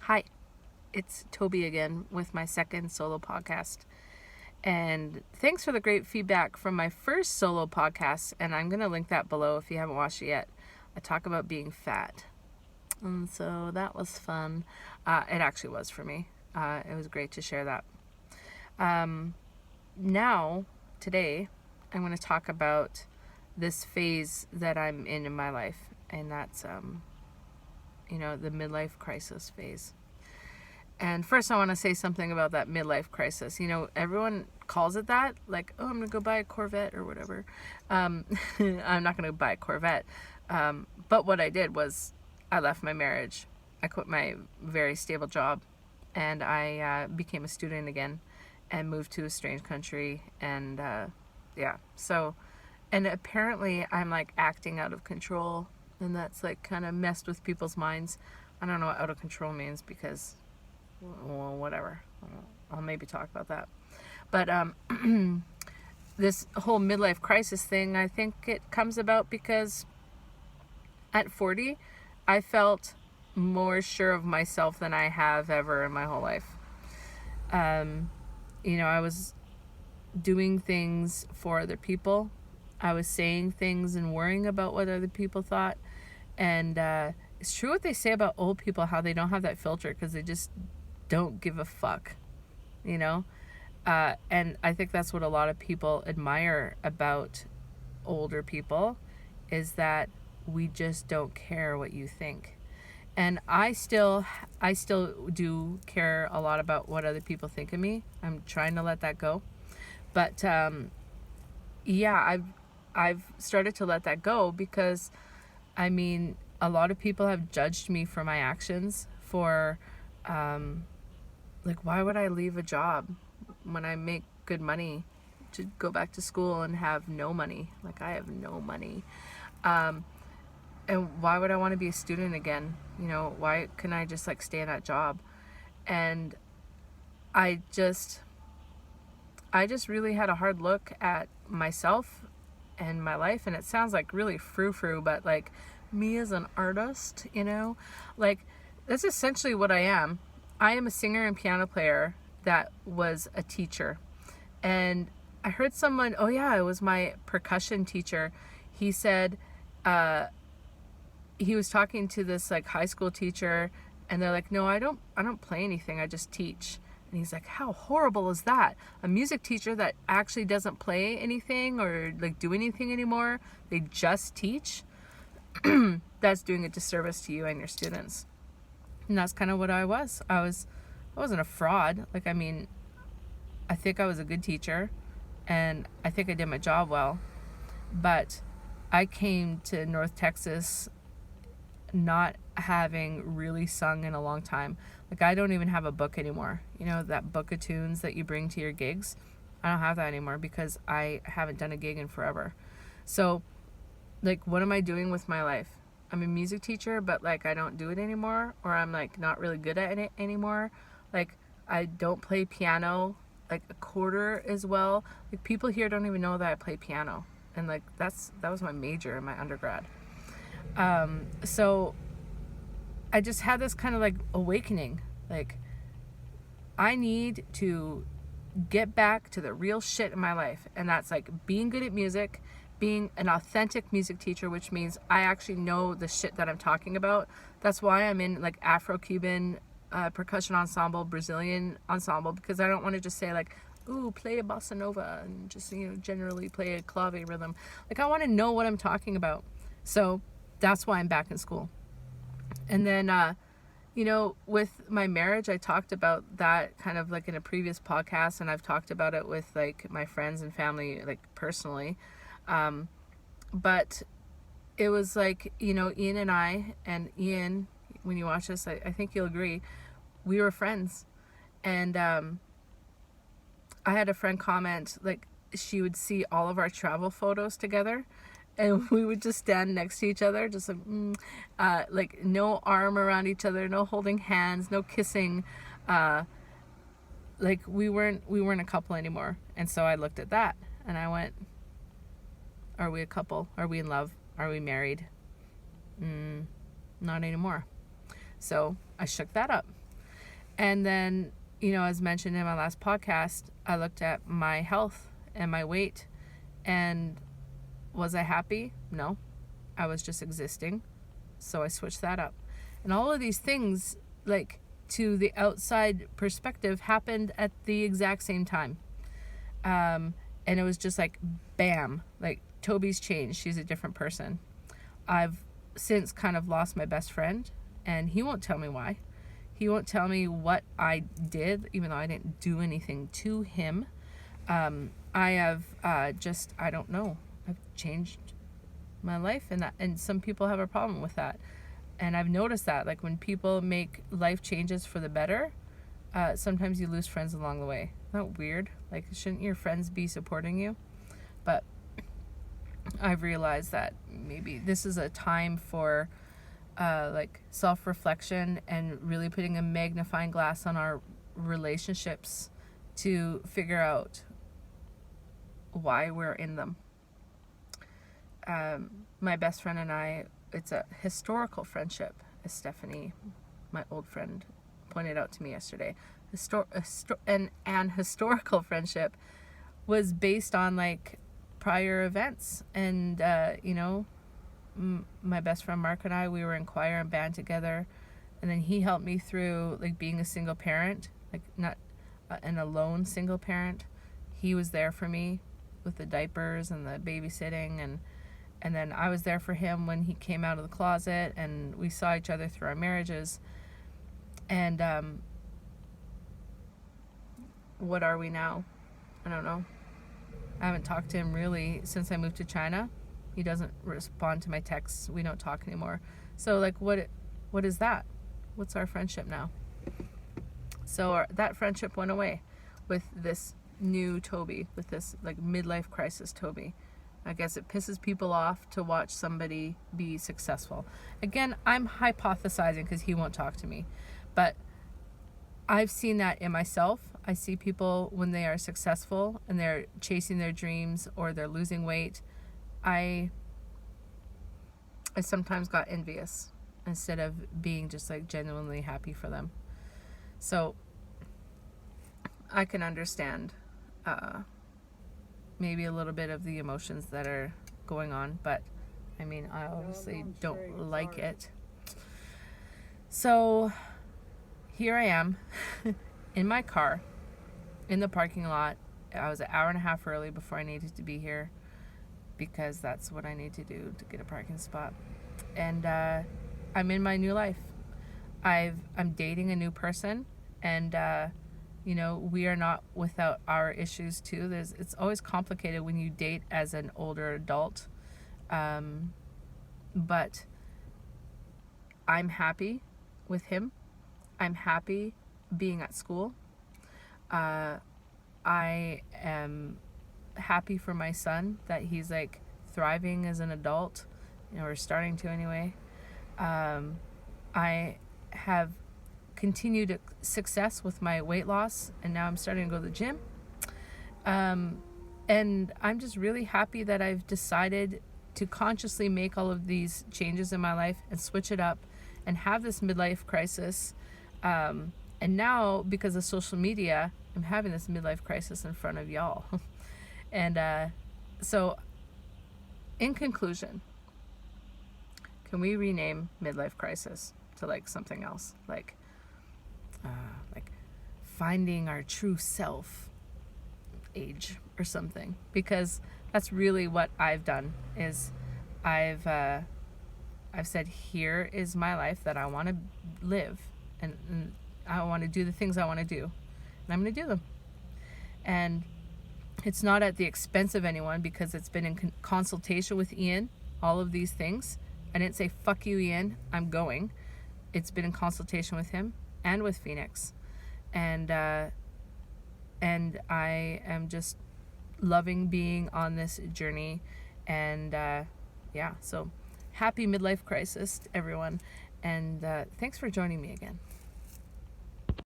Hi, it's Tobi again with my second solo podcast. And thanks for the great feedback from my first solo podcast. And I'm going to link that below if you haven't watched it yet. I talk about being fat. And so that was fun. It actually was for me. It was great to share that. Now, today, I'm going to talk about this phase that I'm in my life. And that's, the midlife crisis phase. And first, I want to say something about that midlife crisis. Everyone calls it that, like, oh, I'm going to go buy a Corvette or whatever. I'm not going to buy a Corvette. But what I did was I left my marriage. I quit my very stable job, and I became a student again and moved to a strange country. And and apparently I'm like acting out of control, and that's like kind of messed with people's minds. I don't know what out of control means because, well, whatever. I'll maybe talk about that. But this whole midlife crisis thing, I think it comes about because at 40, I felt more sure of myself than I have ever in my whole life. I was doing things for other people. I was saying things and worrying about what other people thought. And it's true what they say about old people, how they don't have that filter because they just don't give a fuck, and I think that's what a lot of people admire about older people, is that we just don't care what you think. And I still do care a lot about what other people think of me. I'm trying to let that go, but I've started to let that go because a lot of people have judged me for my actions, for like, why would I leave a job when I make good money to go back to school and have no money? Like, I have no money. And why would I want to be a student again? Why can I just like stay in that job? And I just really had a hard look at myself and my life. And it sounds like really frou-frou, but like me as an artist, like that's essentially what I am. I am a singer and piano player that was a teacher. And I heard someone, oh yeah, it was my percussion teacher. He said, he was talking to this like high school teacher, and they're like, no, I don't play anything, I just teach. And he's like, how horrible is that? A music teacher that actually doesn't play anything or like do anything anymore, they just teach? That's doing a disservice to you and your students. And that's kind of what I was. I wasn't a fraud. Like, I think I was a good teacher, and I think I did my job well. But I came to North Texas not having really sung in a long time. Like, I don't even have a book anymore. That book of tunes that you bring to your gigs, I don't have that anymore because I haven't done a gig in forever. So, like, what am I doing with my life? I'm a music teacher, but like I don't do it anymore, or I'm like not really good at it anymore. Like, I don't play piano like a quarter as well. Like, people here don't even know that I play piano, and like that was my major in my undergrad. So I just had this kind of like awakening, like I need to get back to the real shit in my life, and that's like being good at music, being an authentic music teacher, which means I actually know the shit that I'm talking about. That's why I'm in like Afro-Cuban percussion ensemble, Brazilian ensemble, because I don't want to just say like, ooh, play a bossa nova and just, generally play a clave rhythm. Like, I want to know what I'm talking about. So that's why I'm back in school. And then, with my marriage, I talked about that kind of like in a previous podcast, and I've talked about it with like my friends and family, like personally. But it was like, Ian and I, and Ian, when you watch this, I think you'll agree, we were friends. And I had a friend comment, like, she would see all of our travel photos together, and we would just stand next to each other, just like no arm around each other, no holding hands, no kissing. Like, we weren't a couple anymore. And so I looked at that and I went, are we a couple? Are we in love? Are we married? Not anymore. So I shook that up. And then, as mentioned in my last podcast, I looked at my health and my weight, and was I happy? No. I was just existing. So I switched that up. And all of these things, like, to the outside perspective, happened at the exact same time. And it was just like, bam, like, Tobi's changed. She's a different person. I've since kind of lost my best friend, and he won't tell me why. He won't tell me what I did, even though I didn't do anything to him. I have I don't know. I've changed my life, and some people have a problem with that. And I've noticed that, like, when people make life changes for the better, sometimes you lose friends along the way. Isn't that weird? Like, shouldn't your friends be supporting you? But I've realized that maybe this is a time for like self-reflection and really putting a magnifying glass on our relationships to figure out why we're in them. My best friend and I, it's a historical friendship, as Stephanie, my old friend, pointed out to me yesterday. An historical friendship was based on, like, prior events. And my best friend Mark and I, we were in choir and band together, and then he helped me through, like, being a single parent, like, not an alone single parent. He was there for me with the diapers and the babysitting, and then I was there for him when he came out of the closet, and we saw each other through our marriages. And what are we now? I don't know. I haven't talked to him really since I moved to China. He doesn't respond to my texts. We don't talk anymore. So, like, what is that? What's our friendship now? So that friendship went away with this new Tobi, with this, like, midlife crisis Tobi. I guess it pisses people off to watch somebody be successful. Again, I'm hypothesizing because he won't talk to me. But I've seen that in myself. I see people when they are successful and they're chasing their dreams or they're losing weight. I sometimes got envious instead of being just, like, genuinely happy for them. So I can understand maybe a little bit of the emotions that are going on, but I mean, I obviously don't like it. So here I am in my car in the parking lot. I was an hour and a half early before I needed to be here because that's what I need to do to get a parking spot. And I'm in my new life. I'm dating a new person, and we are not without our issues too. It's always complicated when you date as an older adult, but I'm happy with him. I'm happy being at school. I am happy for my son that he's, like, thriving as an adult. We're starting to anyway. I have continued success with my weight loss, and now I'm starting to go to the gym. And I'm just really happy that I've decided to consciously make all of these changes in my life and switch it up and have this midlife crisis. And now, because of social media, I'm having this midlife crisis in front of y'all. And so, in conclusion, can we rename midlife crisis to, like, something else? Like finding our true self age or something, because that's really what I've done. Is I've said, here is my life that I want to live, and I want to do the things I want to do, and I'm going to do them. And it's not at the expense of anyone, because it's been in consultation with Ian, all of these things. I didn't say, fuck you, Ian, I'm going. It's been in consultation with him and with Phoenix. And I am just loving being on this journey. And so happy midlife crisis, everyone. And thanks for joining me again.